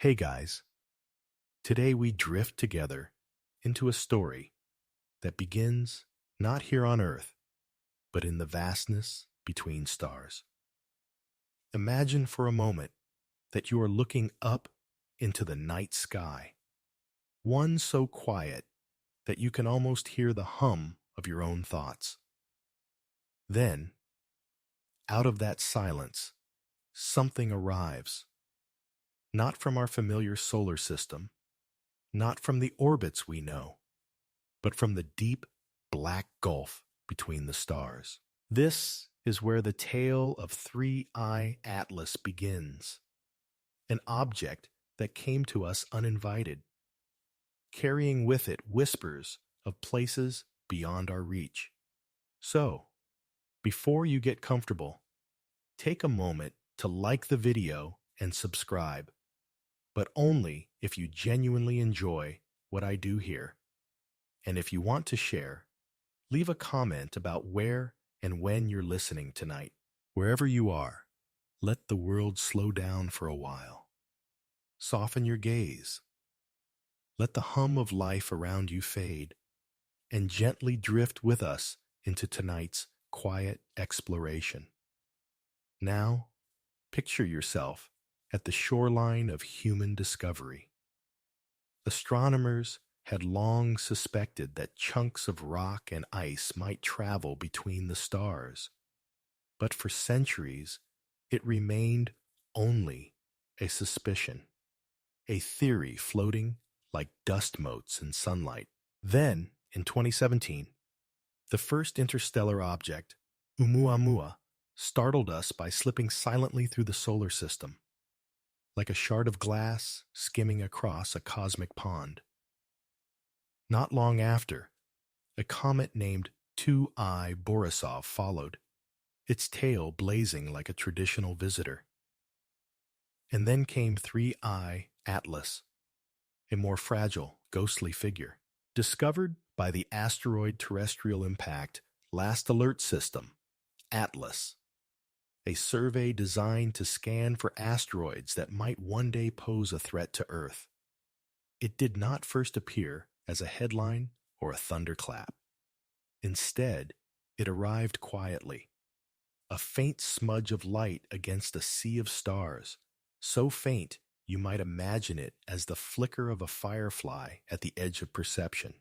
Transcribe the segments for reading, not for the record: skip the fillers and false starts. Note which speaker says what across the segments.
Speaker 1: Hey guys, today we drift together into a story that begins not here on Earth, but in the vastness between stars. Imagine for a moment that you are looking up into the night sky, one so quiet that you can almost hear the hum of your own thoughts. Then, out of that silence, something arrives, not from our familiar solar system, not from the orbits we know, but from the deep black gulf between the stars. This is where the tale of 3I Atlas begins, an object that came to us uninvited, carrying with it whispers of places beyond our reach. So, before you get comfortable, take a moment to like the video and subscribe, but only if you genuinely enjoy what I do here. And if you want to share, leave a comment about where and when you're listening tonight. Wherever you are, let the world slow down for a while. Soften your gaze. Let the hum of life around you fade, and gently drift with us into tonight's quiet exploration. Now, picture yourself at the shoreline of human discovery. Astronomers had long suspected that chunks of rock and ice might travel between the stars, but for centuries it remained only a suspicion, a theory floating like dust motes in sunlight. Then, in 2017, the first interstellar object, Oumuamua, startled us by slipping silently through the solar system, like a shard of glass skimming across a cosmic pond. Not long after, a comet named 2I Borisov followed, its tail blazing like a traditional visitor. And then came 3I Atlas, a more fragile, ghostly figure, discovered by the Asteroid Terrestrial Impact Last Alert System, ATLAS, a survey designed to scan for asteroids that might one day pose a threat to Earth. It did not first appear as a headline or a thunderclap. Instead, it arrived quietly, a faint smudge of light against a sea of stars, so faint you might imagine it as the flicker of a firefly at the edge of perception.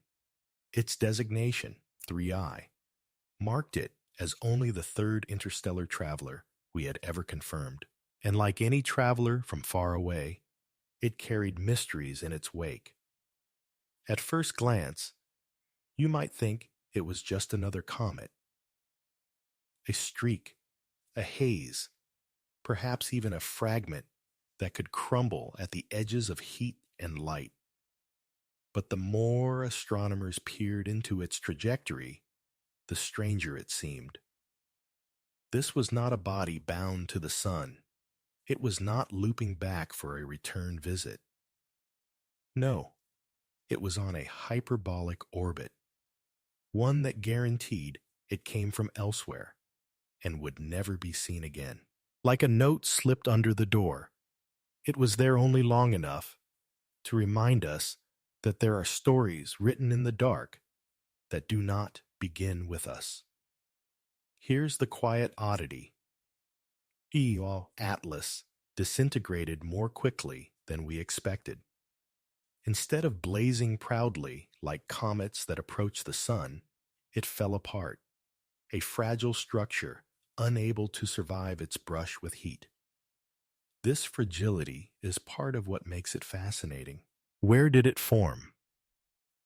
Speaker 1: Its designation, 3I, marked it as only the third interstellar traveler we had ever confirmed. And like any traveler from far away, it carried mysteries in its wake. At first glance, you might think it was just another comet. A streak, a haze, perhaps even a fragment that could crumble at the edges of heat and light. But the more astronomers peered into its trajectory, the stranger it seemed. This was not a body bound to the sun. It was not looping back for a return visit. No, it was on a hyperbolic orbit, one that guaranteed it came from elsewhere and would never be seen again. Like a note slipped under the door, it was there only long enough to remind us that there are stories written in the dark that do not begin with us. Here's the quiet oddity. Atlas disintegrated more quickly than we expected. Instead of blazing proudly like comets that approach the sun, it fell apart, a fragile structure unable to survive its brush with heat. This fragility is part of what makes it fascinating. Where did it form?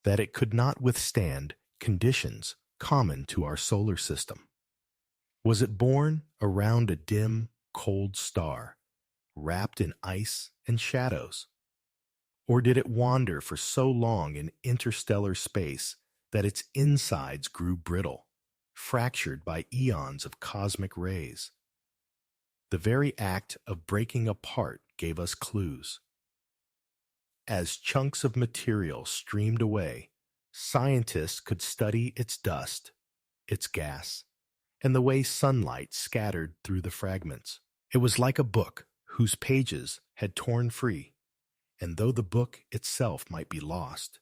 Speaker 1: That it could not withstand conditions common to our solar system. Was it born around a dim, cold star, wrapped in ice and shadows? Or did it wander for so long in interstellar space that its insides grew brittle, fractured by eons of cosmic rays? The very act of breaking apart gave us clues. As chunks of material streamed away, scientists could study its dust, its gas, and the way sunlight scattered through the fragments. It was like a book whose pages had torn free, And though the book itself might be lost,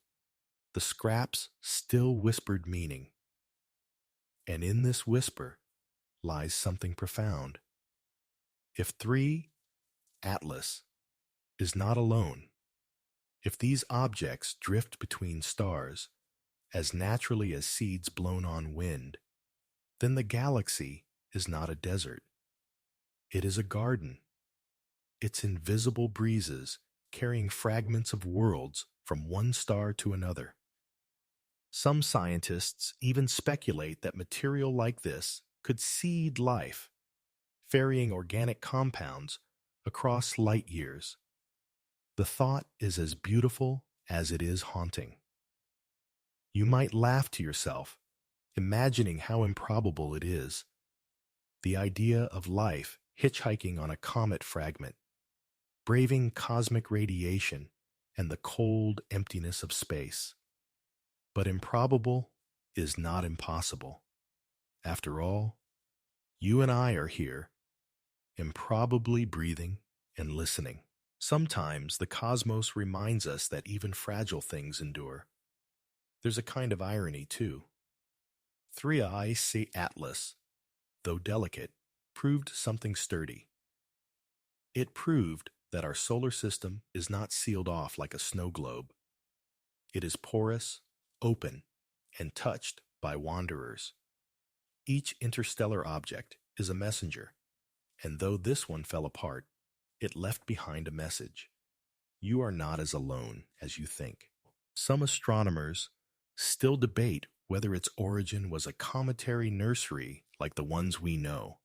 Speaker 1: the scraps still whispered meaning. And in this whisper lies something profound. If 3 Atlas is not alone, if these objects drift between stars as naturally as seeds blown on wind, then the galaxy is not a desert. It is a garden. Its invisible breezes carrying fragments of worlds from one star to another. Some scientists even speculate that material like this could seed life, ferrying organic compounds across light years. The thought is as beautiful as it is haunting. You might laugh to yourself, imagining how improbable it is. The idea of life hitchhiking on a comet fragment, braving cosmic radiation and the cold emptiness of space. But improbable is not impossible. After all, you and I are here, improbably breathing and listening. Sometimes the cosmos reminds us that even fragile things endure. There's a kind of irony, too. 3I Atlas, though delicate, proved something sturdy. It proved that our solar system is not sealed off like a snow globe. It is porous, open, and touched by wanderers. Each interstellar object is a messenger, and though this one fell apart, it left behind a message. You are not as alone as you think. Some astronomers still debate whether its origin was a cometary nursery like the ones we know,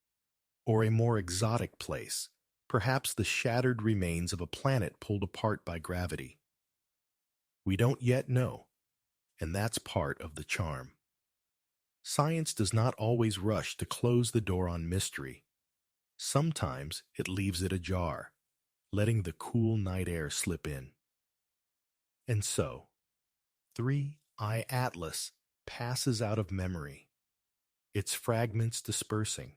Speaker 1: or a more exotic place, perhaps the shattered remains of a planet pulled apart by gravity. We don't yet know, and that's part of the charm. Science does not always rush to close the door on mystery. Sometimes it leaves it ajar, letting the cool night air slip in. And so, 3I Atlas passes out of memory, its fragments dispersing,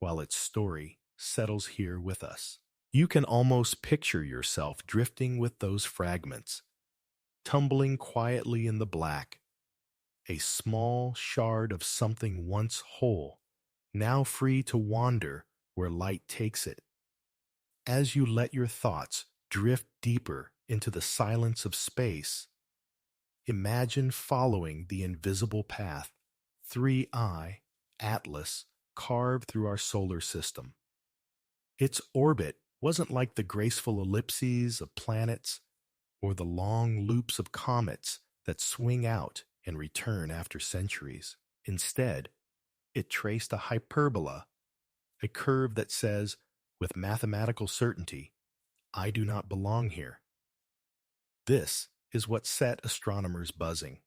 Speaker 1: while its story settles here with us. You can almost picture yourself drifting with those fragments, tumbling quietly in the black, a small shard of something once whole, now free to wander where light takes it. As you let your thoughts drift deeper into the silence of space, imagine following the invisible path 3I Atlas carved through our solar system. Its orbit wasn't like the graceful ellipses of planets or the long loops of comets that swing out and return after centuries. Instead, it traced a hyperbola, a curve that says, with mathematical certainty, I do not belong here. This is what set astronomers buzzing.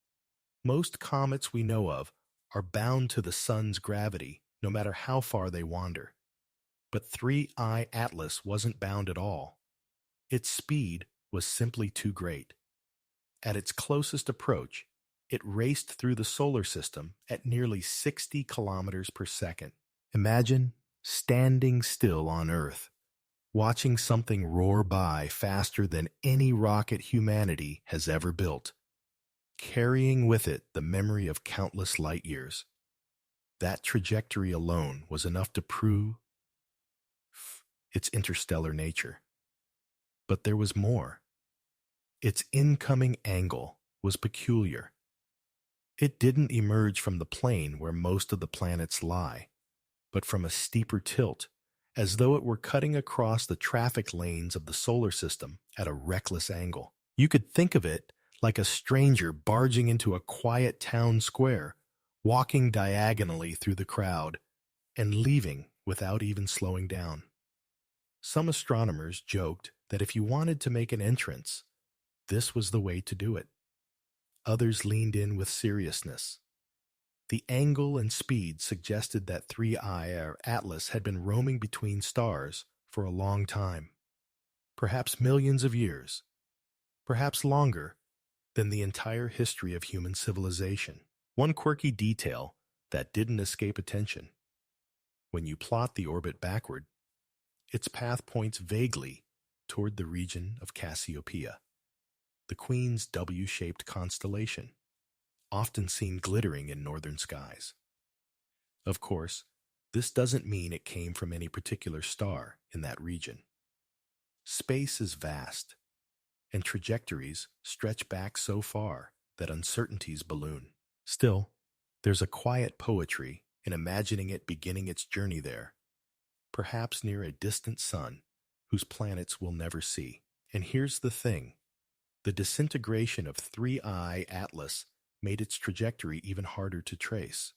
Speaker 1: Most comets we know of are bound to the sun's gravity, no matter how far they wander. But 3I Atlas wasn't bound at all. Its speed was simply too great. At its closest approach, it raced through the solar system at nearly 60 kilometers per second. Imagine standing still on Earth, watching something roar by faster than any rocket humanity has ever built, carrying with it the memory of countless light years. That trajectory alone was enough to prove its interstellar nature. But there was more. Its incoming angle was peculiar. It didn't emerge from the plane where most of the planets lie, but from a steeper tilt, as though it were cutting across the traffic lanes of the solar system at a reckless angle. You could think of it like a stranger barging into a quiet town square, walking diagonally through the crowd, and leaving without even slowing down. Some astronomers joked that if you wanted to make an entrance, this was the way to do it. Others leaned in with seriousness. The angle and speed suggested that 3I Atlas had been roaming between stars for a long time, perhaps millions of years, perhaps longer than the entire history of human civilization. One quirky detail that didn't escape attention. When you plot the orbit backward, its path points vaguely toward the region of Cassiopeia, the Queen's W-shaped constellation, often seen glittering in northern skies. Of course, this doesn't mean it came from any particular star in that region. Space is vast, and trajectories stretch back so far that uncertainties balloon. Still, there's a quiet poetry in imagining it beginning its journey there, perhaps near a distant sun whose planets we'll never see. And here's the thing. The disintegration of 3I Atlas made its trajectory even harder to trace.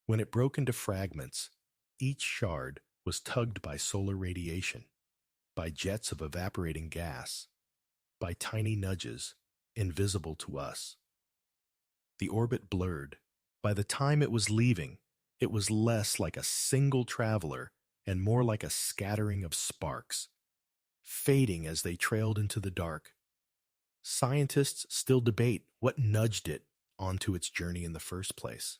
Speaker 1: When it broke into fragments, each shard was tugged by solar radiation, by jets of evaporating gas, by tiny nudges invisible to us. The orbit blurred. By the time it was leaving, it was less like a single traveler and more like a scattering of sparks, fading as they trailed into the dark. Scientists still debate what nudged it onto its journey in the first place.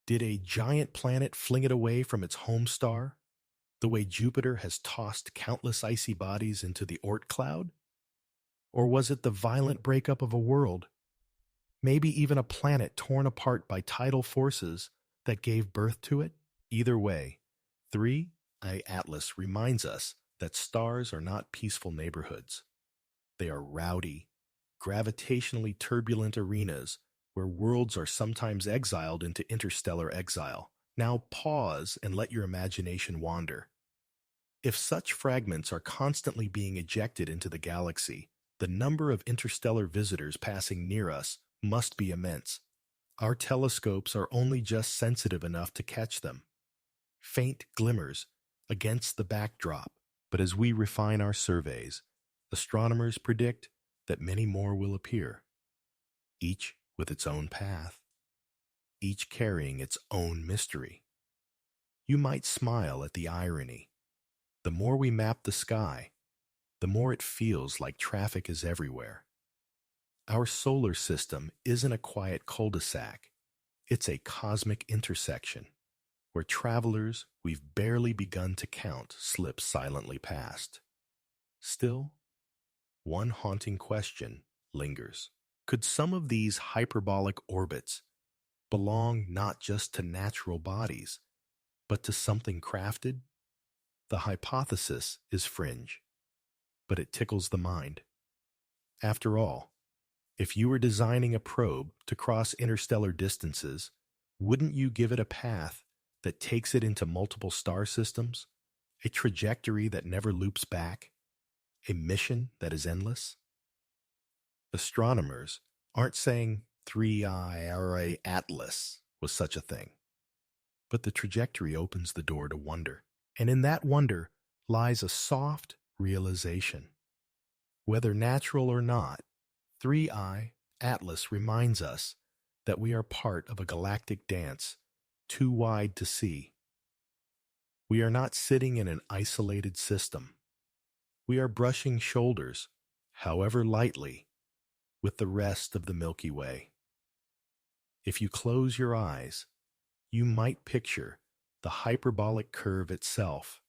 Speaker 1: Did a giant planet fling it away from its home star, the way Jupiter has tossed countless icy bodies into the Oort cloud? Or was it the violent breakup of a world, maybe even a planet torn apart by tidal forces that gave birth to it? Either way, 3I Atlas reminds us that stars are not peaceful neighborhoods. They are rowdy, gravitationally turbulent arenas where worlds are sometimes exiled into interstellar exile. Now pause and let your imagination wander. If such fragments are constantly being ejected into the galaxy, the number of interstellar visitors passing near us must be immense. Our telescopes are only just sensitive enough to catch them. Faint glimmers against the backdrop, but as we refine our surveys, astronomers predict that many more will appear, each with its own path, each carrying its own mystery. You might smile at the irony. The more we map the sky, the more it feels like traffic is everywhere. Our solar system isn't a quiet cul-de-sac. It's a cosmic intersection where travelers we've barely begun to count slip silently past. Still, one haunting question lingers. Could some of these hyperbolic orbits belong not just to natural bodies, but to something crafted? The hypothesis is fringe, but it tickles the mind. After all, if you were designing a probe to cross interstellar distances, wouldn't you give it a path that takes it into multiple star systems, a trajectory that never loops back, a mission that is endless? Astronomers aren't saying 3I Atlas was such a thing, but the trajectory opens the door to wonder, and in that wonder lies a soft realization. Whether natural or not, 3I Atlas reminds us that we are part of a galactic dance too wide to see. We are not sitting in an isolated system. We are brushing shoulders, however lightly, with the rest of the Milky Way. If you close your eyes, you might picture the hyperbolic curve itself,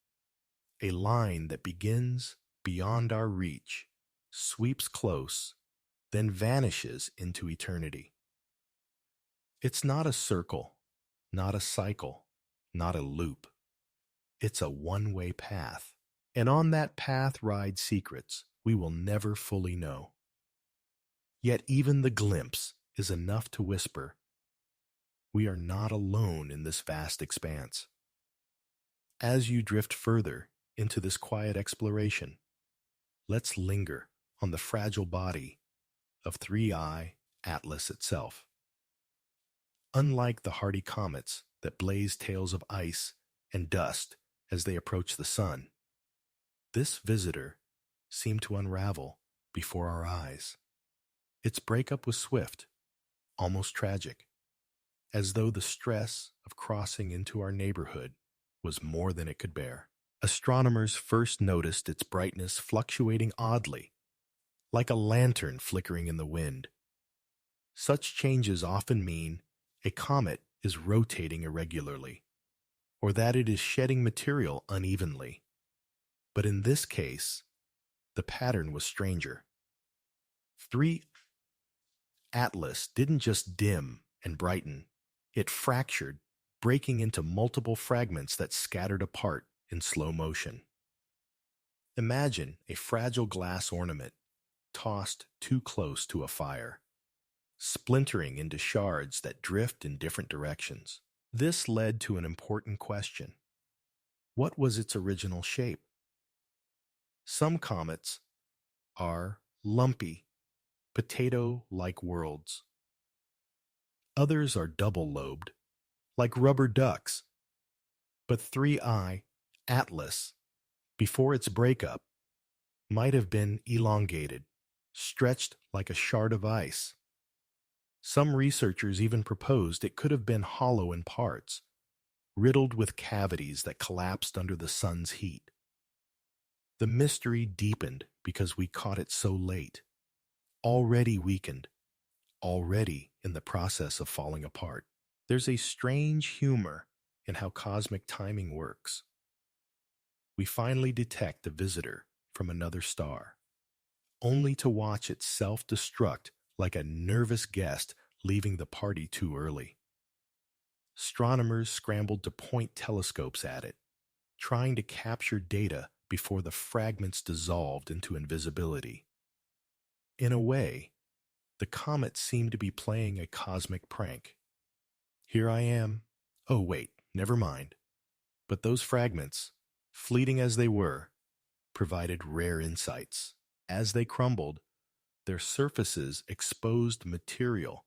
Speaker 1: a line that begins beyond our reach, sweeps close, then vanishes into eternity. It's not a circle, not a cycle, not a loop. It's a one-way path, and on that path ride secrets we will never fully know. Yet even the glimpse is enough to whisper, we are not alone in this vast expanse. As you drift further into this quiet exploration, let's linger on the fragile body of 3I Atlas itself. Unlike the hardy comets that blaze tails of ice and dust as they approach the sun, this visitor seemed to unravel before our eyes. Its breakup was swift, almost tragic, as though the stress of crossing into our neighborhood was more than it could bear. Astronomers first noticed its brightness fluctuating oddly, like a lantern flickering in the wind. Such changes often mean a comet is rotating irregularly, or that it is shedding material unevenly. But in this case, the pattern was stranger. 3 Atlas didn't just dim and brighten, it fractured, breaking into multiple fragments that scattered apart in slow motion. Imagine a fragile glass ornament tossed too close to a fire, splintering into shards that drift in different directions. This led to an important question. What was its original shape? Some comets are lumpy, potato-like worlds. Others are double-lobed, like rubber ducks. But 3I Atlas, before its breakup, might have been elongated, stretched like a shard of ice. Some researchers even proposed it could have been hollow in parts, riddled with cavities that collapsed under the sun's heat. The mystery deepened because we caught it so late, already weakened, already in the process of falling apart. There's a strange humor in how cosmic timing works. We finally detect a visitor from another star, only to watch it self-destruct like a nervous guest leaving the party too early. Astronomers scrambled to point telescopes at it, trying to capture data before the fragments dissolved into invisibility. In a way, the comet seemed to be playing a cosmic prank. Here I am. Oh, wait, never mind. But those fragments, fleeting as they were, provided rare insights. As they crumbled, their surfaces exposed material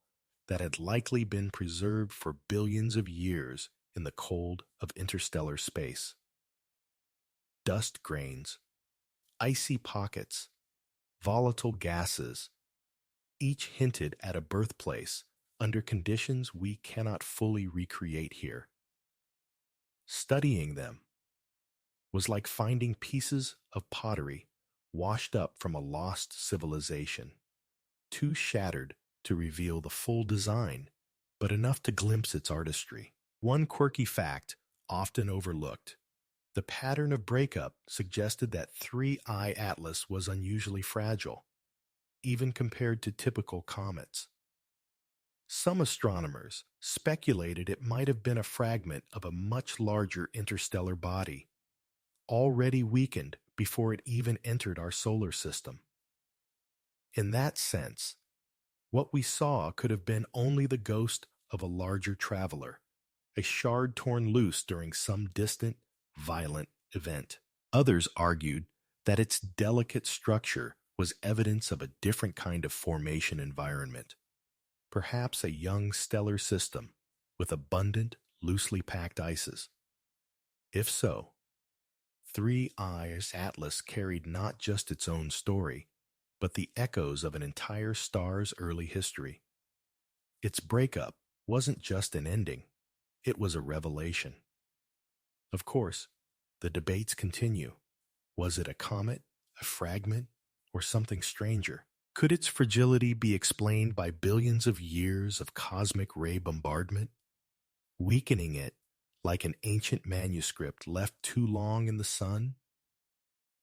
Speaker 1: that had likely been preserved for billions of years in the cold of interstellar space. Dust grains, icy pockets, volatile gases, each hinted at a birthplace under conditions we cannot fully recreate here. Studying them was like finding pieces of pottery washed up from a lost civilization, too shattered to reveal the full design, but enough to glimpse its artistry. One quirky fact, often overlooked, the pattern of breakup suggested that 3I Atlas was unusually fragile, even compared to typical comets. Some astronomers speculated it might have been a fragment of a much larger interstellar body, already weakened before it even entered our solar system. In that sense, what we saw could have been only the ghost of a larger traveler, a shard torn loose during some distant, violent event. Others argued that its delicate structure was evidence of a different kind of formation environment, perhaps a young stellar system with abundant, loosely packed ices. If so, 3I's Atlas carried not just its own story, but the echoes of an entire star's early history. Its breakup wasn't just an ending, it was a revelation. Of course, the debates continue. Was it a comet, a fragment, or something stranger? Could its fragility be explained by billions of years of cosmic ray bombardment, weakening it like an ancient manuscript left too long in the sun?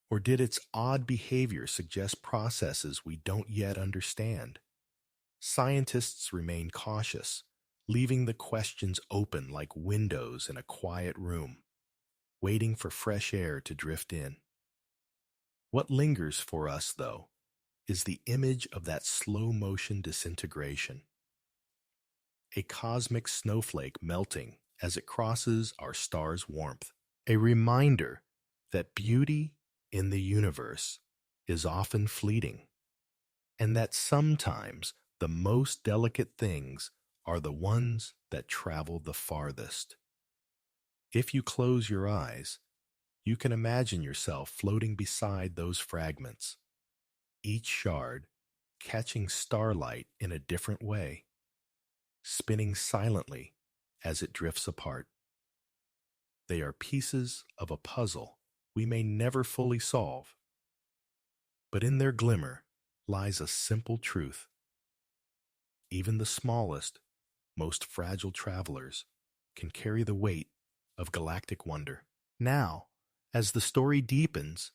Speaker 1: Or did its odd behavior suggest processes we don't yet understand? Scientists remain cautious, leaving the questions open like windows in a quiet room, waiting for fresh air to drift in. What lingers for us, though, is the image of that slow-motion disintegration. A cosmic snowflake melting as it crosses our star's warmth. A reminder that beauty in the universe is often fleeting, and that sometimes the most delicate things are the ones that travel the farthest. If you close your eyes, you can imagine yourself floating beside those fragments, each shard catching starlight in a different way, spinning silently as it drifts apart. They are pieces of a puzzle we may never fully solve, but in their glimmer lies a simple truth. Even the smallest, most fragile travelers can carry the weight of galactic wonder. Now, as the story deepens,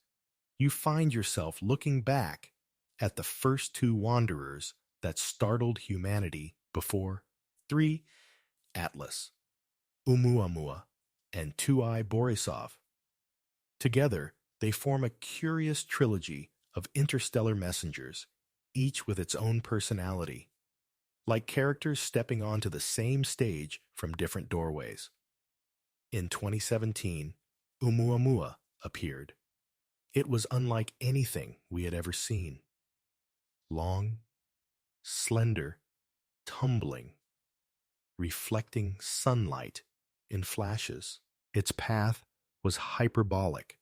Speaker 1: you find yourself looking back at the first two wanderers that startled humanity before 3. Atlas, Oumuamua, and 2I Borisov. Together, they form a curious trilogy of interstellar messengers, each with its own personality, like characters stepping onto the same stage from different doorways. In 2017, Oumuamua appeared. It was unlike anything we had ever seen. Long, slender, tumbling, reflecting sunlight in flashes. Its path was hyperbolic,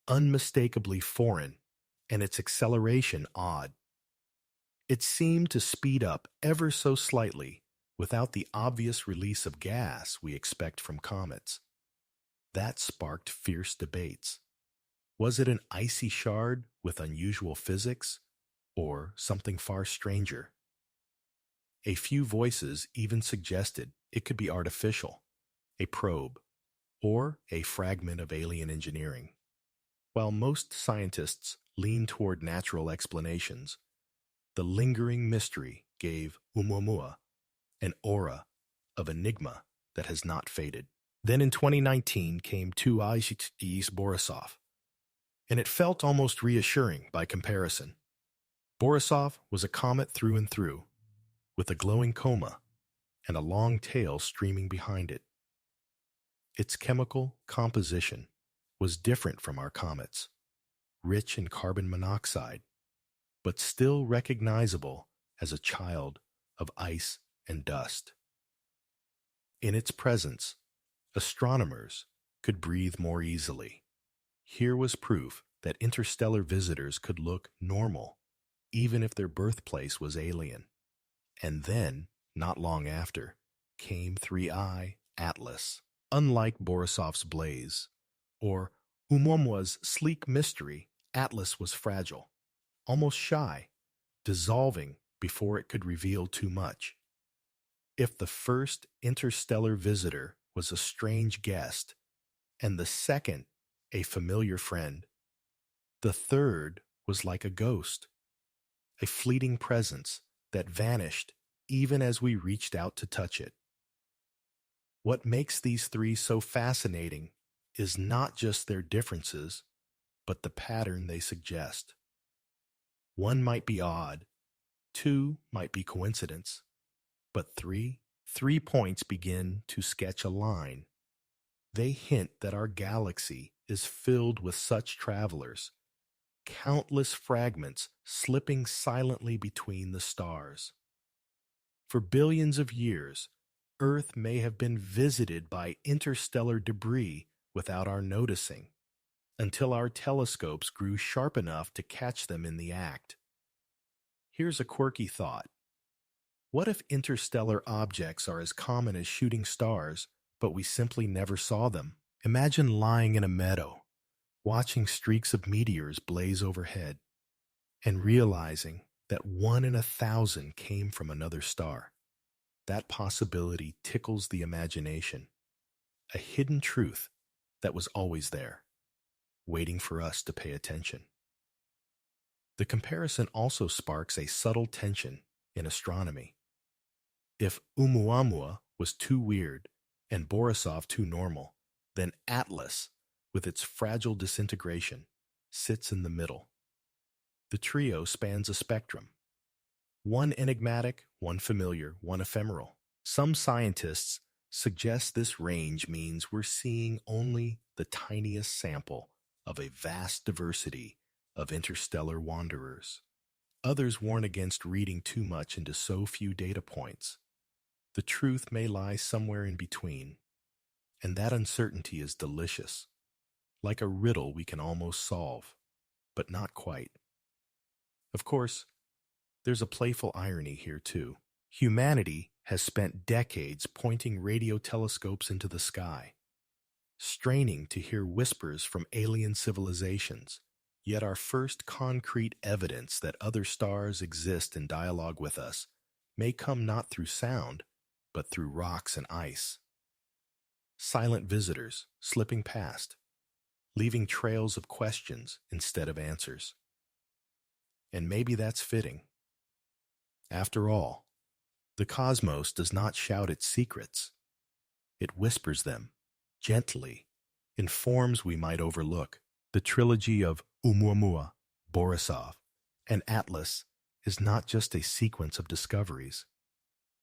Speaker 1: unmistakably foreign, and its acceleration odd. It seemed to speed up ever so slightly without the obvious release of gas we expect from comets. That sparked fierce debates. Was it an icy shard with unusual physics, or something far stranger? A few voices even suggested it could be artificial, a probe, or a fragment of alien engineering. While most scientists lean toward natural explanations, the lingering mystery gave Oumuamua an aura of enigma that has not faded. Then in 2019 came 2I Borisov, and it felt almost reassuring by comparison. Borisov was a comet through and through, with a glowing coma and a long tail streaming behind it. Its chemical composition was different from our comets, rich in carbon monoxide, but still recognizable as a child of ice and dust. In its presence, astronomers could breathe more easily. Here was proof that interstellar visitors could look normal, even if their birthplace was alien. And then, not long after, came 3I Atlas. Unlike Borisov's blaze, or Oumuamua's sleek mystery, Atlas was fragile, almost shy, dissolving before it could reveal too much. If the first interstellar visitor was a strange guest, and the second a familiar friend, the third was like a ghost, a fleeting presence that vanished even as we reached out to touch it. What makes these three so fascinating is not just their differences, but the pattern they suggest. One might be odd, two might be coincidence, but three points begin to sketch a line. They hint that our galaxy is filled with such travelers, countless fragments slipping silently between the stars. For billions of years, Earth may have been visited by interstellar debris without our noticing, until our telescopes grew sharp enough to catch them in the act. Here's a quirky thought. What if interstellar objects are as common as shooting stars, but we simply never saw them? Imagine lying in a meadow, watching streaks of meteors blaze overhead, and realizing that 1 in 1,000 came from another star. That possibility tickles the imagination, a hidden truth that was always there, waiting for us to pay attention. The comparison also sparks a subtle tension in astronomy. If Oumuamua was too weird and Borisov too normal, then Atlas, with its fragile disintegration, sits in the middle. The trio spans a spectrum. One enigmatic, one familiar, one ephemeral. Some scientists suggest this range means we're seeing only the tiniest sample of a vast diversity of interstellar wanderers. Others warn against reading too much into so few data points. The truth may lie somewhere in between, and that uncertainty is delicious, like a riddle we can almost solve, but not quite. Of course, there's a playful irony here too. Humanity has spent decades pointing radio telescopes into the sky, straining to hear whispers from alien civilizations, yet our first concrete evidence that other stars exist in dialogue with us may come not through sound, but through rocks and ice. Silent visitors slipping past, leaving trails of questions instead of answers. And maybe that's fitting. After all, the cosmos does not shout its secrets. It whispers them, gently, in forms we might overlook. The trilogy of Oumuamua, Borisov, and Atlas is not just a sequence of discoveries.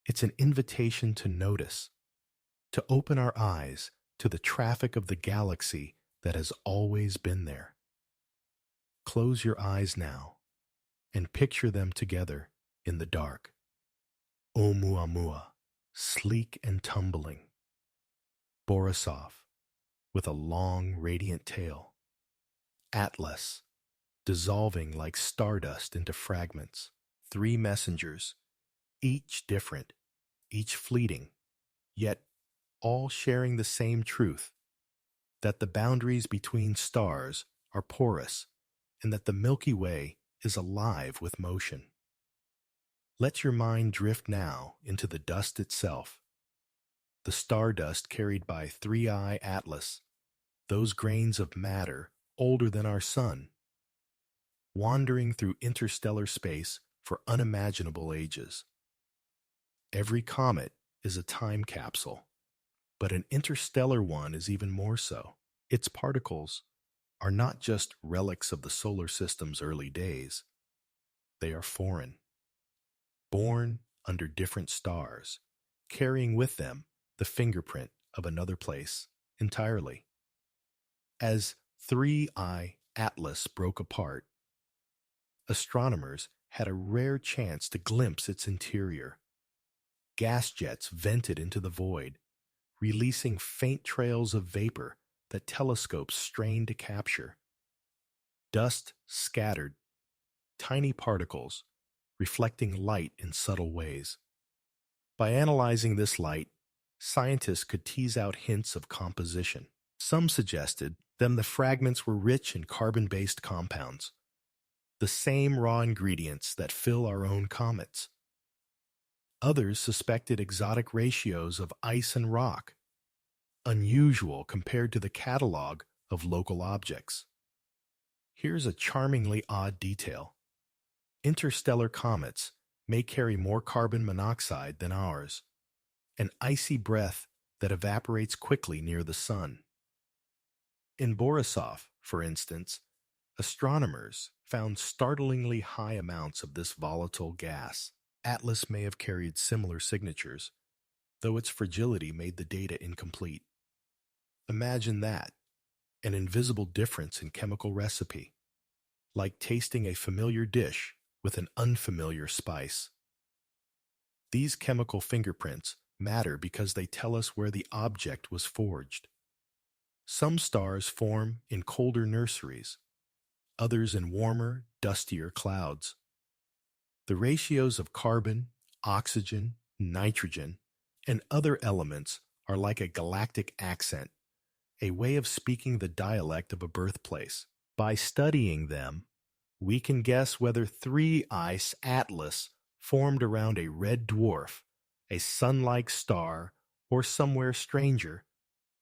Speaker 1: It's an invitation to notice, to open our eyes to the traffic of the galaxy that has always been there. Close your eyes now and picture them together in the dark. Oumuamua, sleek and tumbling. Borisov, with a long, radiant tail. Atlas, dissolving like stardust into fragments. Three messengers, each different, each fleeting, yet all sharing the same truth, that the boundaries between stars are porous and that the Milky Way is alive with motion. Let your mind drift now into the dust itself, the stardust carried by 3I Atlas, those grains of matter older than our sun, wandering through interstellar space for unimaginable ages. Every comet is a time capsule, but an interstellar one is even more so. Its particles are not just relics of the solar system's early days. They are foreign, born under different stars, carrying with them the fingerprint of another place entirely. As 3I Atlas broke apart, astronomers had a rare chance to glimpse its interior. Gas jets vented into the void, releasing faint trails of vapor that telescopes strained to capture. Dust scattered, tiny particles reflecting light in subtle ways. By analyzing this light, scientists could tease out hints of composition. Some suggested that the fragments were rich in carbon-based compounds, the same raw ingredients that fill our own comets. Others suspected exotic ratios of ice and rock, unusual compared to the catalog of local objects. Here's a charmingly odd detail. Interstellar comets may carry more carbon monoxide than ours, an icy breath that evaporates quickly near the sun. In Borisov, for instance, astronomers found startlingly high amounts of this volatile gas. Atlas may have carried similar signatures, though its fragility made the data incomplete. Imagine that, an invisible difference in chemical recipe, like tasting a familiar dish with an unfamiliar spice. These chemical fingerprints matter because they tell us where the object was forged. Some stars form in colder nurseries, others in warmer, dustier clouds. The ratios of carbon, oxygen, nitrogen, and other elements are like a galactic accent, a way of speaking the dialect of a birthplace. By studying them, we can guess whether 3I Atlas formed around a red dwarf, a sun-like star, or somewhere stranger,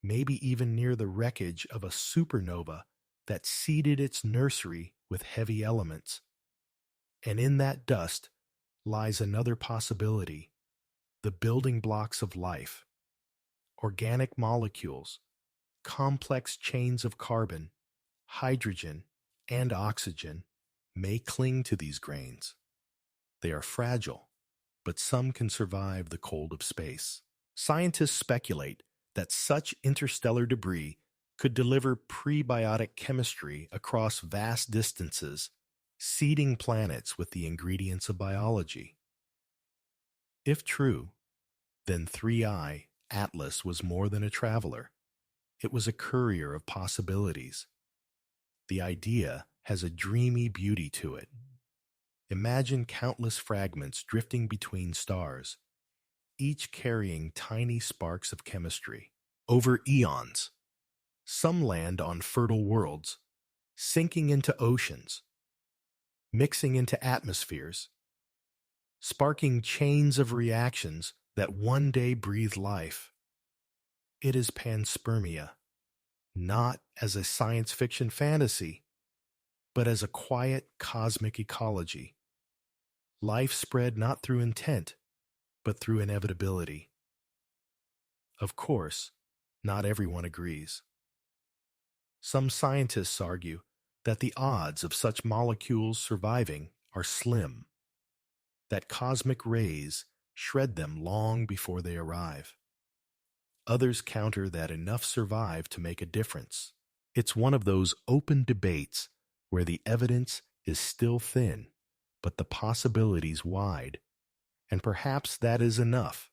Speaker 1: maybe even near the wreckage of a supernova that seeded its nursery with heavy elements. And in that dust lies another possibility, the building blocks of life. Organic molecules, complex chains of carbon, hydrogen, and oxygen may cling to these grains. They are fragile, but some can survive the cold of space. Scientists speculate that such interstellar debris could deliver prebiotic chemistry across vast distances, seeding planets with the ingredients of biology. If true, then 3I Atlas was more than a traveler. It was a courier of possibilities. The idea has a dreamy beauty to it. Imagine countless fragments drifting between stars, each carrying tiny sparks of chemistry. Over eons, some land on fertile worlds, sinking into oceans, mixing into atmospheres, sparking chains of reactions that one day breathe life. It is panspermia, not as a science fiction fantasy, but as a quiet cosmic ecology. Life spread not through intent, but through inevitability. Of course, not everyone agrees. Some scientists argue that the odds of such molecules surviving are slim, that cosmic rays shred them long before they arrive. Others counter that enough survive to make a difference. It's one of those open debates where the evidence is still thin, but the possibilities wide, and perhaps that is enough.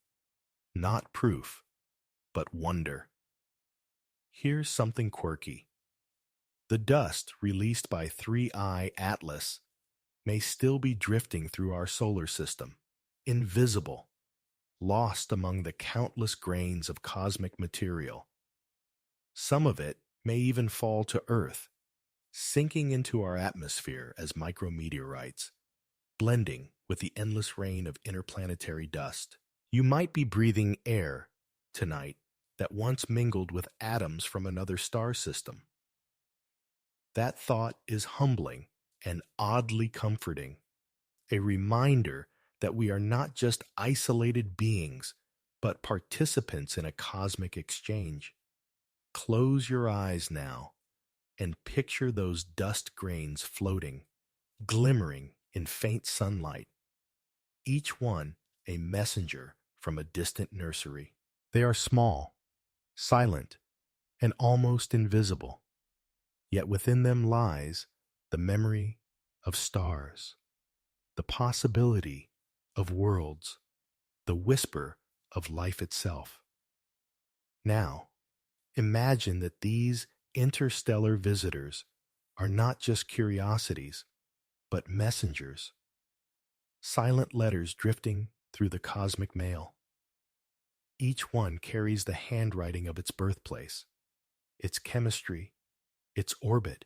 Speaker 1: Not proof, but wonder. Here's something quirky. The dust released by 3I Atlas may still be drifting through our solar system, invisible, lost among the countless grains of cosmic material. Some of it may even fall to Earth, sinking into our atmosphere as micrometeorites, blending with the endless rain of interplanetary dust. You might be breathing air tonight that once mingled with atoms from another star system. That thought is humbling and oddly comforting, a reminder that we are not just isolated beings, but participants in a cosmic exchange. Close your eyes now and picture those dust grains floating, glimmering in faint sunlight, each one a messenger from a distant nursery. They are small, silent, and almost invisible, yet within them lies the memory of stars, the possibility of worlds, the whisper of life itself. Now, imagine that these interstellar visitors are not just curiosities, but messengers, silent letters drifting through the cosmic mail. Each one carries the handwriting of its birthplace, its chemistry, its orbit,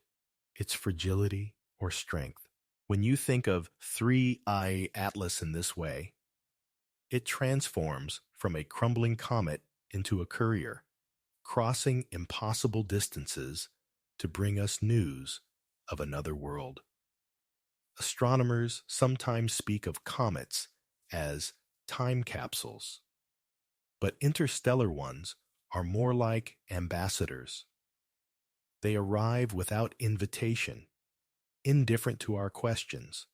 Speaker 1: its fragility or strength. When you think of 3I Atlas in this way, it transforms from a crumbling comet into a courier, crossing impossible distances to bring us news of another world. Astronomers sometimes speak of comets as time capsules, but interstellar ones are more like ambassadors. They arrive without invitation, indifferent to our questions,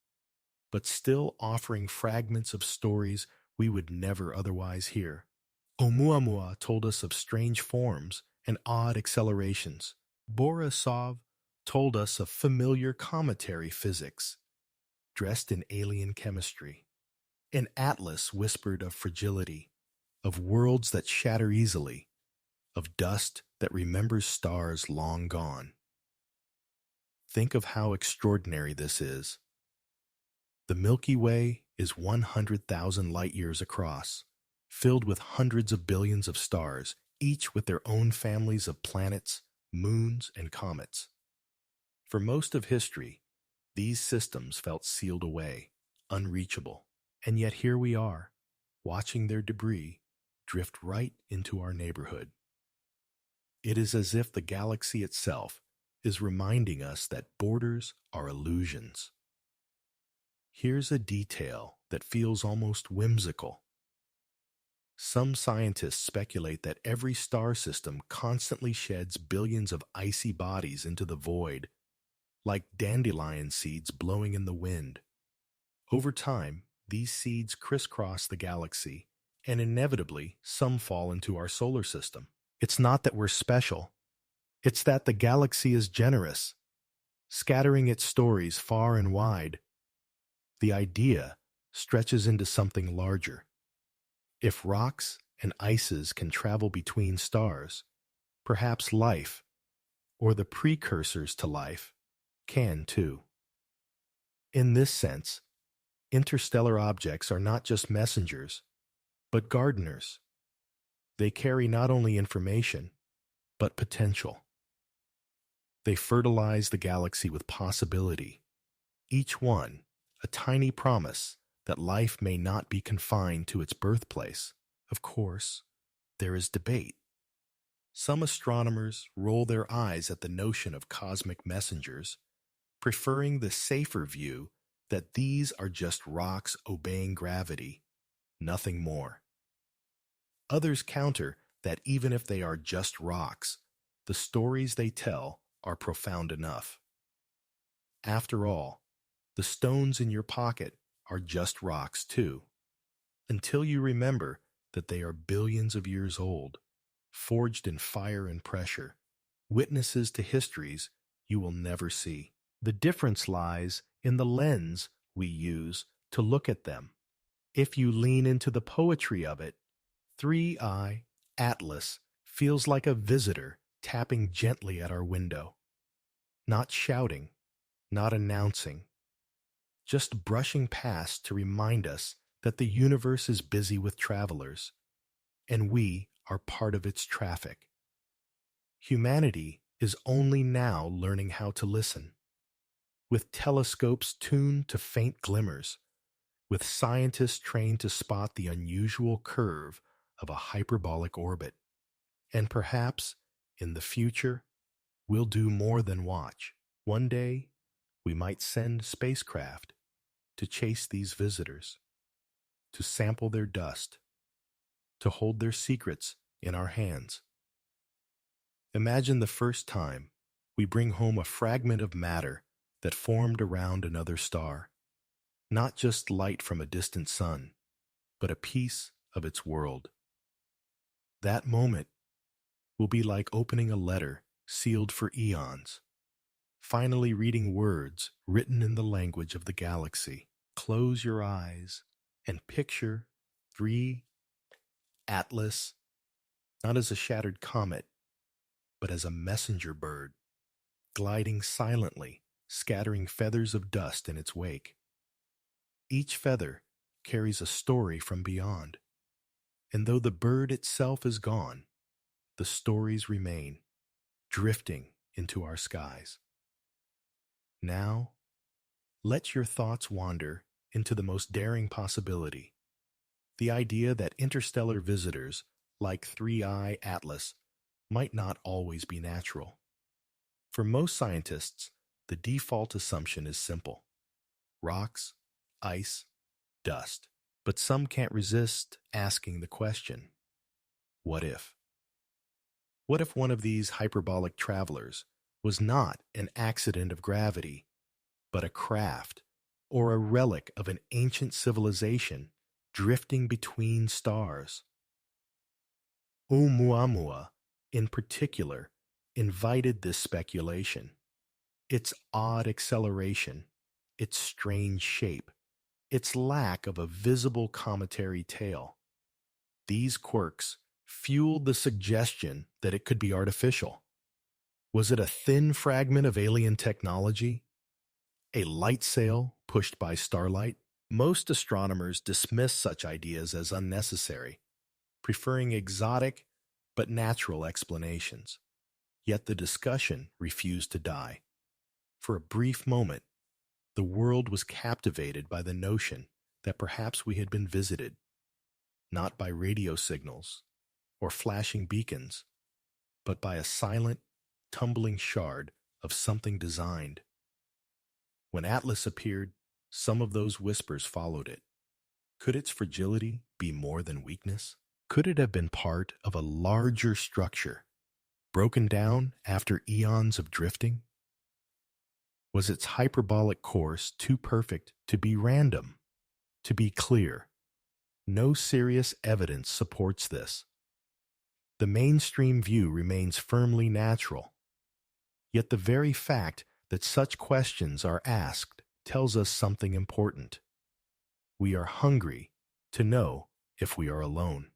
Speaker 1: but still offering fragments of stories we would never otherwise hear. Oumuamua told us of strange forms and odd accelerations. Borisov told us of familiar cometary physics, dressed in alien chemistry. An atlas whispered of fragility, of worlds that shatter easily, of dust that remembers stars long gone. Think of how extraordinary this is. The Milky Way is 100,000 light-years across, filled with hundreds of billions of stars, each with their own families of planets, moons, and comets. For most of history, these systems felt sealed away, unreachable, and yet here we are, watching their debris drift right into our neighborhood. It is as if the galaxy itself is reminding us that borders are illusions. Here's a detail that feels almost whimsical. Some scientists speculate that every star system constantly sheds billions of icy bodies into the void, like dandelion seeds blowing in the wind. Over time, these seeds crisscross the galaxy, and inevitably, some fall into our solar system. It's not that we're special. It's that the galaxy is generous, scattering its stories far and wide. The idea stretches into something larger. If rocks and ices can travel between stars, perhaps life, or the precursors to life, can too. In this sense, interstellar objects are not just messengers, but gardeners. They carry not only information, but potential. They fertilize the galaxy with possibility, each one a tiny promise that life may not be confined to its birthplace. Of course, there is debate. Some astronomers roll their eyes at the notion of cosmic messengers, preferring the safer view that these are just rocks obeying gravity, nothing more. Others counter that even if they are just rocks, the stories they tell are profound enough. After all, the stones in your pocket are just rocks too, until you remember that they are billions of years old, forged in fire and pressure, witnesses to histories you will never see. The difference lies in the lens we use to look at them. If you lean into the poetry of it, 3i Atlas feels like a visitor tapping gently at our window, not shouting, not announcing, just brushing past to remind us that the universe is busy with travelers, and we are part of its traffic. Humanity is only now learning how to listen. With telescopes tuned to faint glimmers, with scientists trained to spot the unusual curve of a hyperbolic orbit. And perhaps, in the future, we'll do more than watch. One day, we might send spacecraft to chase these visitors, to sample their dust, to hold their secrets in our hands. Imagine the first time we bring home a fragment of matter that formed around another star, not just light from a distant sun, but a piece of its world. That moment will be like opening a letter sealed for eons, finally reading words written in the language of the galaxy. Close your eyes and picture 3 Atlas, not as a shattered comet, but as a messenger bird, gliding silently, scattering feathers of dust in its wake. Each feather carries a story from beyond, and though the bird itself is gone, the stories remain, drifting into our skies. Now, let your thoughts wander into the most daring possibility, the idea that interstellar visitors, like 3i Atlas, might not always be natural. For most scientists, the default assumption is simple: rocks, ice, dust. But some can't resist asking the question, what if? What if one of these hyperbolic travelers was not an accident of gravity, but a craft or a relic of an ancient civilization drifting between stars? Oumuamua, in particular, invited this speculation. Its odd acceleration, its strange shape, its lack of a visible cometary tail. These quirks fueled the suggestion that it could be artificial. Was it a thin fragment of alien technology? A light sail pushed by starlight? Most astronomers dismiss such ideas as unnecessary, preferring exotic but natural explanations. Yet the discussion refused to die. For a brief moment, the world was captivated by the notion that perhaps we had been visited, not by radio signals or flashing beacons, but by a silent, tumbling shard of something designed. When Atlas appeared, some of those whispers followed it. Could its fragility be more than weakness? Could it have been part of a larger structure, broken down after eons of drifting? Was its hyperbolic course too perfect to be random? To be clear, no serious evidence supports this. The mainstream view remains firmly natural. Yet the very fact that such questions are asked tells us something important. We are hungry to know if we are alone.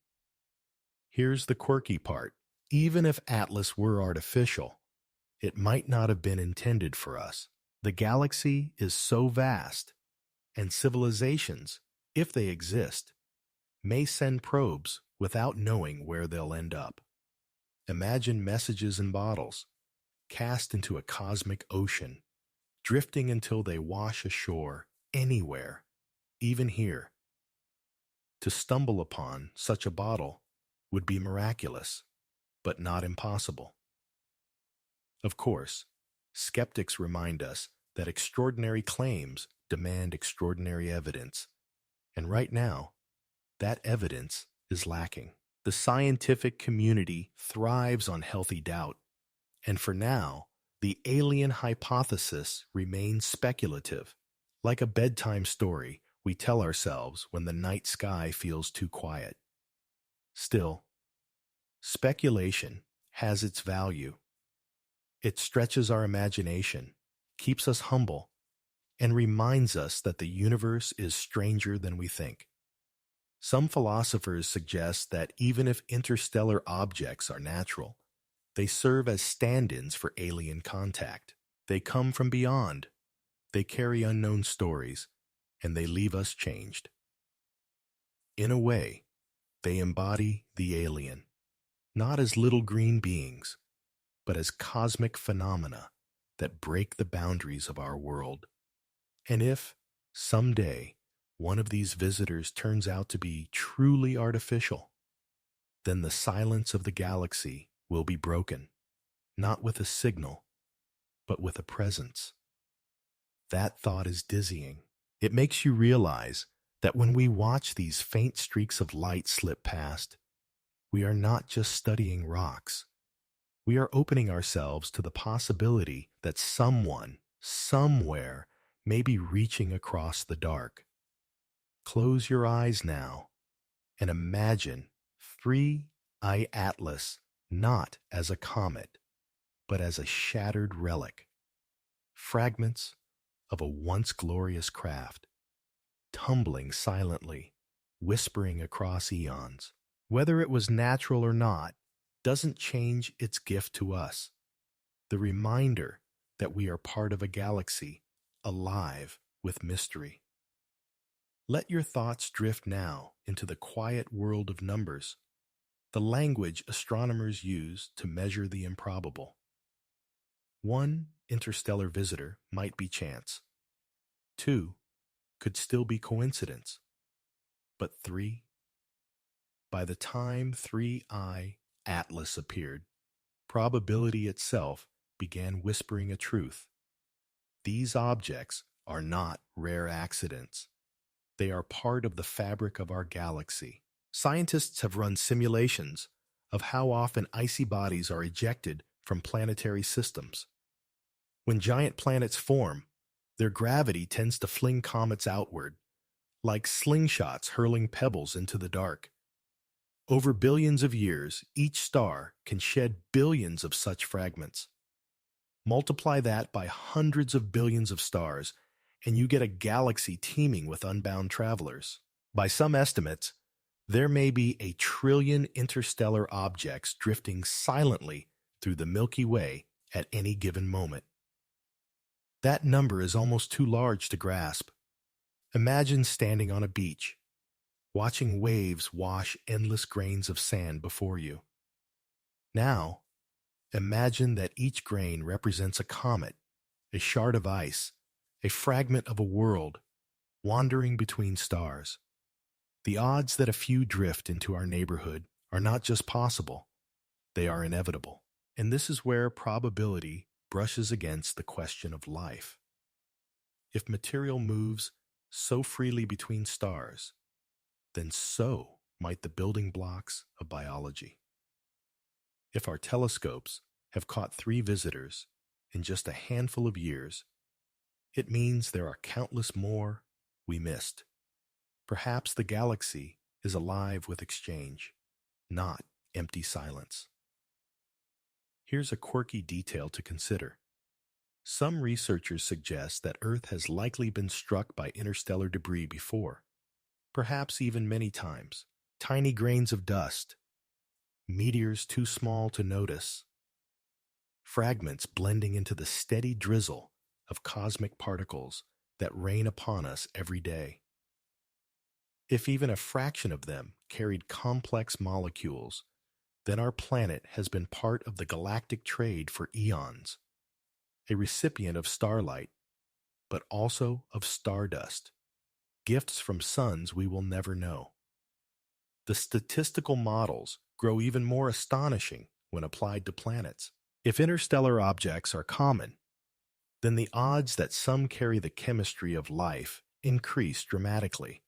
Speaker 1: Here's the quirky part. Even if Atlas were artificial, it might not have been intended for us. The galaxy is so vast, and civilizations, if they exist, may send probes without knowing where they'll end up. Imagine messages in bottles, cast into a cosmic ocean, drifting until they wash ashore anywhere, even here. To stumble upon such a bottle would be miraculous, but not impossible. Of course, skeptics remind us that extraordinary claims demand extraordinary evidence, and right now, that evidence is lacking. The scientific community thrives on healthy doubt, and for now, the alien hypothesis remains speculative, like a bedtime story we tell ourselves when the night sky feels too quiet. Still, speculation has its value. It stretches our imagination, keeps us humble, and reminds us that the universe is stranger than we think. Some philosophers suggest that even if interstellar objects are natural, they serve as stand-ins for alien contact. They come from beyond, they carry unknown stories, and they leave us changed. In a way, they embody the alien, not as little green beings, but as cosmic phenomena that break the boundaries of our world. And if, someday, one of these visitors turns out to be truly artificial, then the silence of the galaxy will be broken, not with a signal, but with a presence. That thought is dizzying. It makes you realize that when we watch these faint streaks of light slip past, we are not just studying rocks. We are opening ourselves to the possibility that someone, somewhere, may be reaching across the dark. Close your eyes now and imagine 3I Atlas not as a comet, but as a shattered relic. Fragments of a once glorious craft, tumbling silently, whispering across eons. Whether it was natural or not doesn't change its gift to us. The reminder that we are part of a galaxy alive with mystery. Let your thoughts drift now into the quiet world of numbers, the language astronomers use to measure the improbable. One interstellar visitor might be chance. 2 could still be coincidence. But 3? By the time 3I Atlas appeared, probability itself began whispering a truth. These objects are not rare accidents. They are part of the fabric of our galaxy. Scientists have run simulations of how often icy bodies are ejected from planetary systems. When giant planets form, their gravity tends to fling comets outward, like slingshots hurling pebbles into the dark. Over billions of years, each star can shed billions of such fragments. Multiply that by hundreds of billions of stars, and you get a galaxy teeming with unbound travelers. By some estimates, there may be 1 trillion interstellar objects drifting silently through the Milky Way at any given moment. That number is almost too large to grasp. Imagine standing on a beach, watching waves wash endless grains of sand before you. Now, imagine that each grain represents a comet, a shard of ice, a fragment of a world, wandering between stars. The odds that a few drift into our neighborhood are not just possible, they are inevitable. And this is where probability brushes against the question of life. If material moves so freely between stars, then so might the building blocks of biology. If our telescopes have caught 3 visitors in just a handful of years, it means there are countless more we missed. Perhaps the galaxy is alive with exchange, not empty silence. Here's a quirky detail to consider. Some researchers suggest that Earth has likely been struck by interstellar debris before, perhaps even many times. Tiny grains of dust, meteors too small to notice, fragments blending into the steady drizzle of cosmic particles that rain upon us every day. If even a fraction of them carried complex molecules, then our planet has been part of the galactic trade for eons, a recipient of starlight, but also of stardust, gifts from suns we will never know. The statistical models grow even more astonishing when applied to planets. If interstellar objects are common, then the odds that some carry the chemistry of life increase dramatically.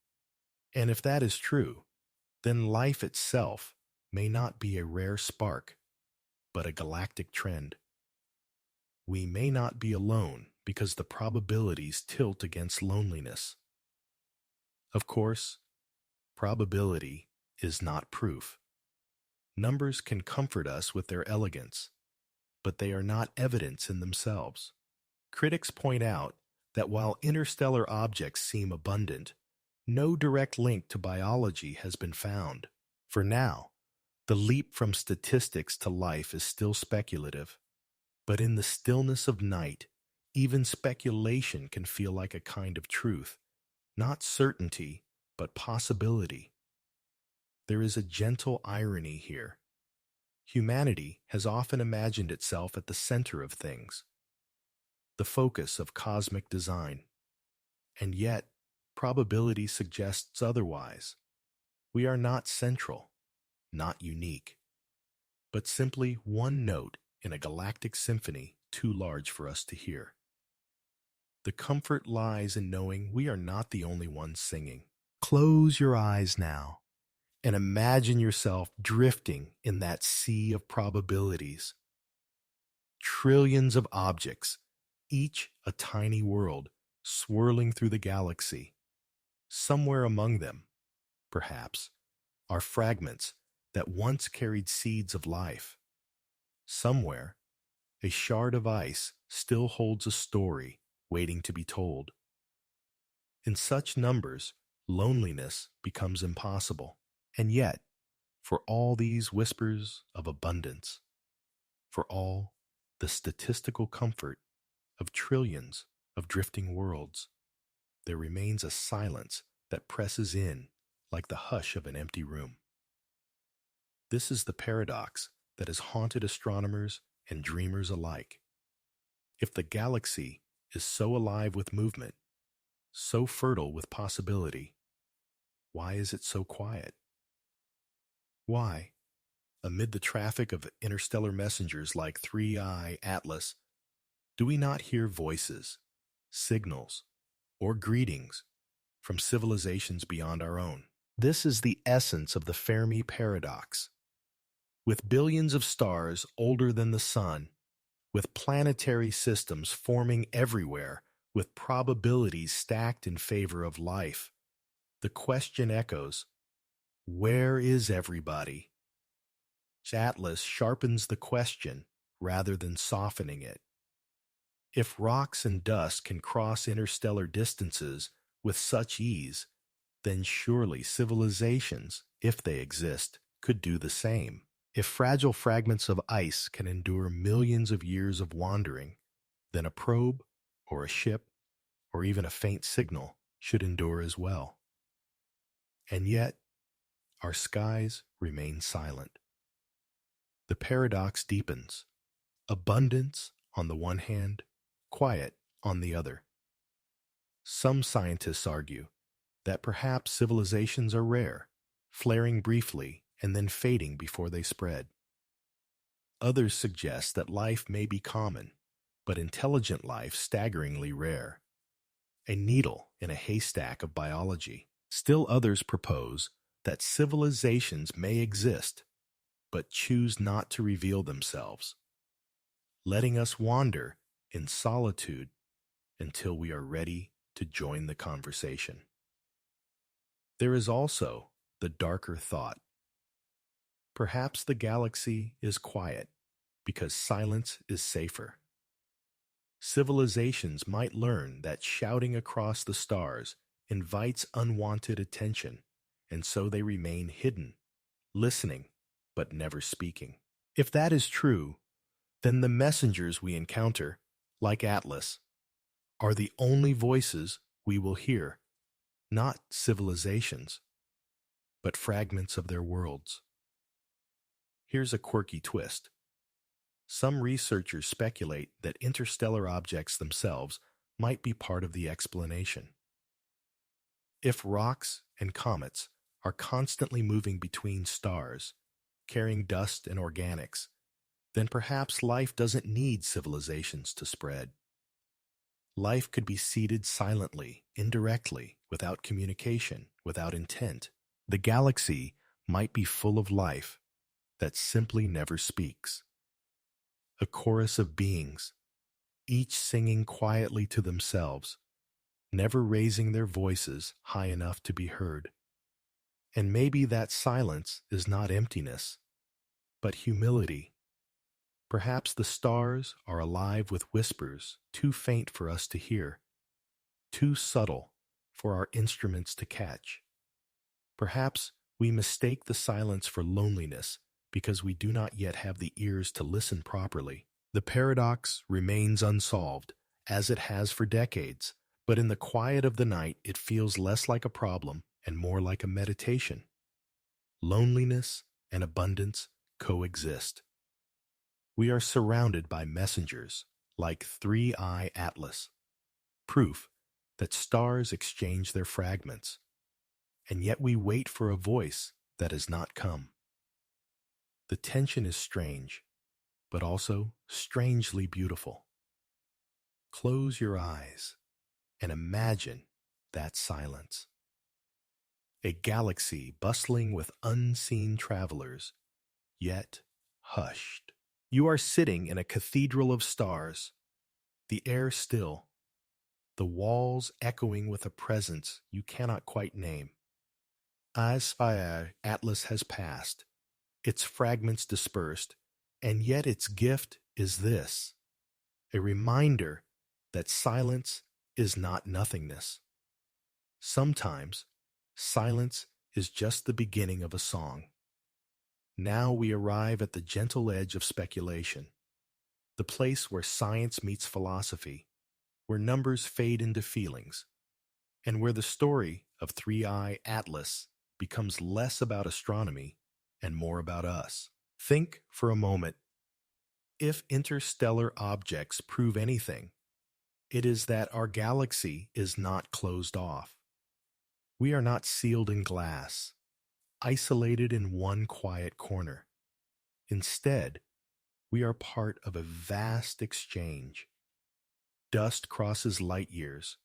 Speaker 1: And if that is true, then life itself may not be a rare spark, but a galactic trend. We may not be alone because the probabilities tilt against loneliness. Of course, probability is not proof. Numbers can comfort us with their elegance, but they are not evidence in themselves. Critics point out that while interstellar objects seem abundant, no direct link to biology has been found. For now, the leap from statistics to life is still speculative, but in the stillness of night, even speculation can feel like a kind of truth, not certainty, but possibility. There is a gentle irony here. Humanity has often imagined itself at the center of things, the focus of cosmic design. And yet, probability suggests otherwise. We are not central, not unique, but simply one note in a galactic symphony too large for us to hear. The comfort lies in knowing we are not the only ones singing. Close your eyes now and imagine yourself drifting in that sea of probabilities. Trillions of objects, each a tiny world, swirling through the galaxy. Somewhere among them, perhaps, are fragments that once carried seeds of life. Somewhere, a shard of ice still holds a story waiting to be told. In such numbers, loneliness becomes impossible. And yet, for all these whispers of abundance, for all the statistical comfort of trillions of drifting worlds, there remains a silence that presses in like the hush of an empty room. This is the paradox that has haunted astronomers and dreamers alike. If the galaxy is so alive with movement, so fertile with possibility, why is it so quiet? Why, amid the traffic of interstellar messengers like 3I Atlas, do we not hear voices, signals, or greetings from civilizations beyond our own? This is the essence of the Fermi Paradox. With billions of stars older than the sun, with planetary systems forming everywhere, with probabilities stacked in favor of life, the question echoes, where is everybody? Atlas sharpens the question rather than softening it. If rocks and dust can cross interstellar distances with such ease, then surely civilizations, if they exist, could do the same. If fragile fragments of ice can endure millions of years of wandering, then a probe, or a ship, or even a faint signal should endure as well. And yet, our skies remain silent. The paradox deepens. Abundance on the one hand, quiet on the other. Some scientists argue that perhaps civilizations are rare, flaring briefly and then fading before they spread. Others suggest that life may be common, but intelligent life staggeringly rare. A needle in a haystack of biology. Still others propose that civilizations may exist, but choose not to reveal themselves, letting us wander in solitude until we are ready to join the conversation. There is also the darker thought. Perhaps the galaxy is quiet because silence is safer. Civilizations might learn that shouting across the stars invites unwanted attention, and so they remain hidden, listening, but never speaking. If that is true, then the messengers we encounter, like Atlas, are the only voices we will hear, not civilizations, but fragments of their worlds. Here's a quirky twist. Some researchers speculate that interstellar objects themselves might be part of the explanation. If rocks and comets are constantly moving between stars, carrying dust and organics, then perhaps life doesn't need civilizations to spread. Life could be seeded silently, indirectly, without communication, without intent. The galaxy might be full of life that simply never speaks. A chorus of beings, each singing quietly to themselves, never raising their voices high enough to be heard. And maybe that silence is not emptiness, but humility. Perhaps the stars are alive with whispers too faint for us to hear, too subtle for our instruments to catch. Perhaps we mistake the silence for loneliness because we do not yet have the ears to listen properly. The paradox remains unsolved, as it has for decades, but in the quiet of the night it feels less like a problem and more like a meditation. Loneliness and abundance coexist. We are surrounded by messengers like 3I Atlas, proof that stars exchange their fragments, and yet we wait for a voice that has not come. The tension is strange, but also strangely beautiful. Close your eyes and imagine that silence. A galaxy bustling with unseen travelers, yet hushed. You are sitting in a cathedral of stars, the air still, the walls echoing with a presence you cannot quite name. As fire, Atlas has passed, its fragments dispersed, and yet its gift is this, a reminder that silence is not nothingness. Sometimes, silence is just the beginning of a song. Now we arrive at the gentle edge of speculation, the place where science meets philosophy, where numbers fade into feelings, and where the story of 3I Atlas becomes less about astronomy and more about us. Think for a moment. If interstellar objects prove anything, it is that our galaxy is not closed off. We are not sealed in glass, isolated in one quiet corner. Instead, we are part of a vast exchange. Dust crosses light years.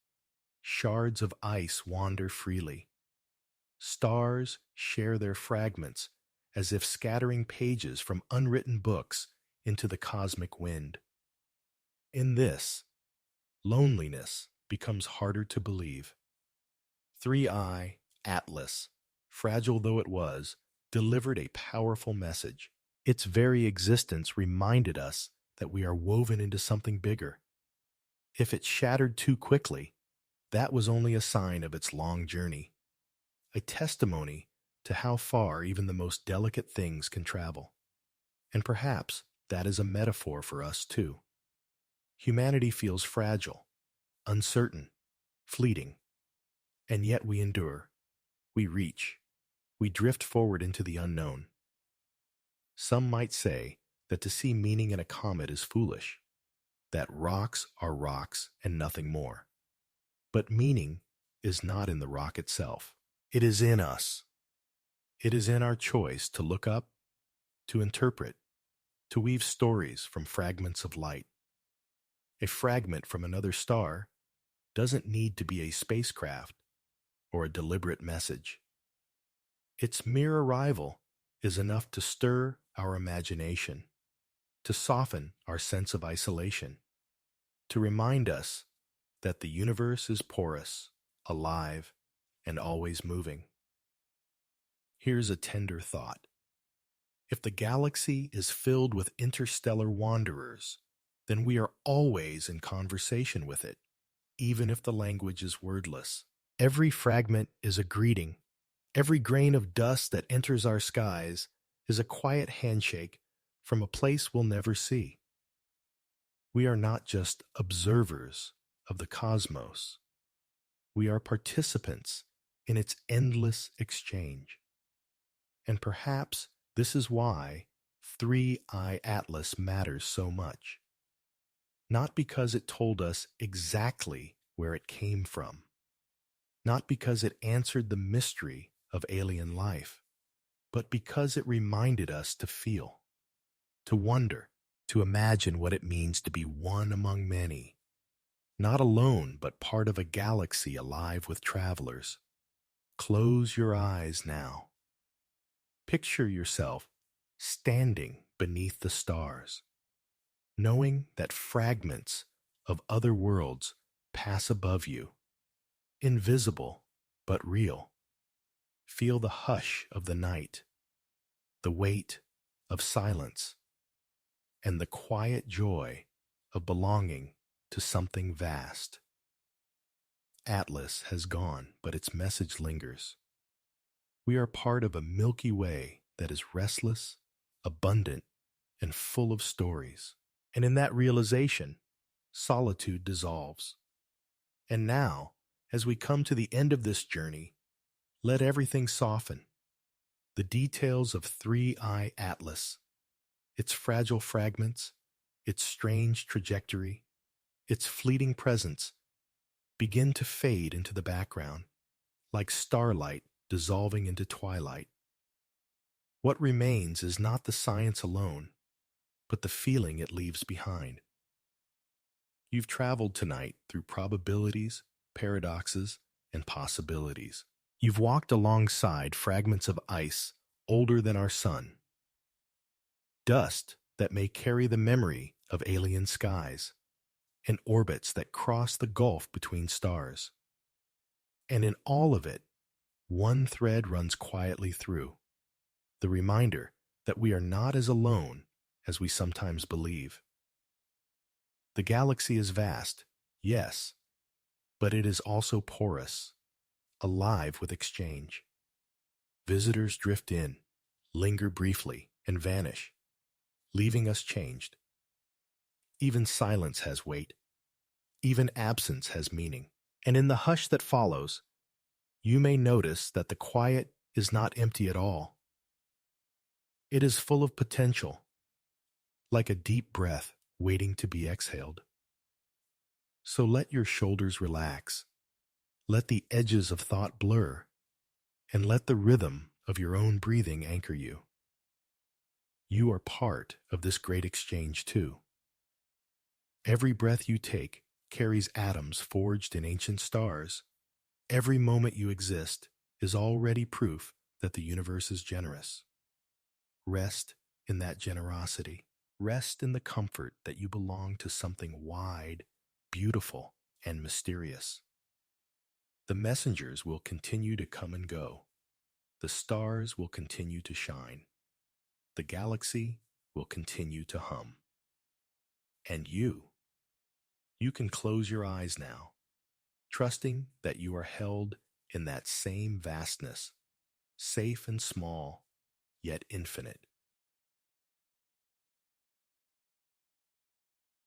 Speaker 1: Shards of ice wander freely. Stars share their fragments as if scattering pages from unwritten books into the cosmic wind. In this, loneliness becomes harder to believe. 3I Atlas, fragile though it was, delivered a powerful message. Its very existence reminded us that we are woven into something bigger. If it shattered too quickly, that was only a sign of its long journey, a testimony to how far even the most delicate things can travel. And perhaps that is a metaphor for us too. Humanity feels fragile, uncertain, fleeting, and yet we endure. We reach. We drift forward into the unknown. Some might say that to see meaning in a comet is foolish, that rocks are rocks and nothing more. But meaning is not in the rock itself. It is in us. It is in our choice to look up, to interpret, to weave stories from fragments of light. A fragment from another star doesn't need to be a spacecraft or a deliberate message. Its mere arrival is enough to stir our imagination, to soften our sense of isolation, to remind us that the universe is porous, alive, and always moving. Here's a tender thought. If the galaxy is filled with interstellar wanderers, then we are always in conversation with it, even if the language is wordless. Every fragment is a greeting. Every grain of dust that enters our skies is a quiet handshake from a place we'll never see. We are not just observers of the cosmos. We are participants in its endless exchange. And perhaps this is why 3I Atlas matters so much. Not because it told us exactly where it came from, not because it answered the mystery of alien life, but because it reminded us to feel, to wonder, to imagine what it means to be one among many, not alone but part of a galaxy alive with travelers. Close your eyes now. Picture yourself standing beneath the stars, knowing that fragments of other worlds pass above you, invisible but real. Feel the hush of the night, the weight of silence, and the quiet joy of belonging to something vast. Atlas has gone, but its message lingers. We are part of a Milky Way that is restless, abundant, and full of stories. And in that realization, solitude dissolves. And now, as we come to the end of this journey, let everything soften. The details of 3I Atlas, its fragile fragments, its strange trajectory, its fleeting presence, begin to fade into the background, like starlight dissolving into twilight. What remains is not the science alone, but the feeling it leaves behind. You've traveled tonight through probabilities, paradoxes, and possibilities. You've walked alongside fragments of ice older than our sun, dust that may carry the memory of alien skies, and orbits that cross the gulf between stars. And in all of it, one thread runs quietly through, the reminder that we are not as alone as we sometimes believe. The galaxy is vast, yes, but it is also porous, alive with exchange. Visitors drift in, linger briefly, and vanish, leaving us changed. Even silence has weight. Even absence has meaning. And in the hush that follows, you may notice that the quiet is not empty at all. It is full of potential, like a deep breath waiting to be exhaled. So let your shoulders relax, let the edges of thought blur, and let the rhythm of your own breathing anchor you. You are part of this great exchange too. Every breath you take carries atoms forged in ancient stars. Every moment you exist is already proof that the universe is generous. Rest in that generosity. Rest in the comfort that you belong to something wide, beautiful, and mysterious. The messengers will continue to come and go. The stars will continue to shine. The galaxy will continue to hum. And you can close your eyes now, trusting that you are held in that same vastness, safe and small, yet infinite.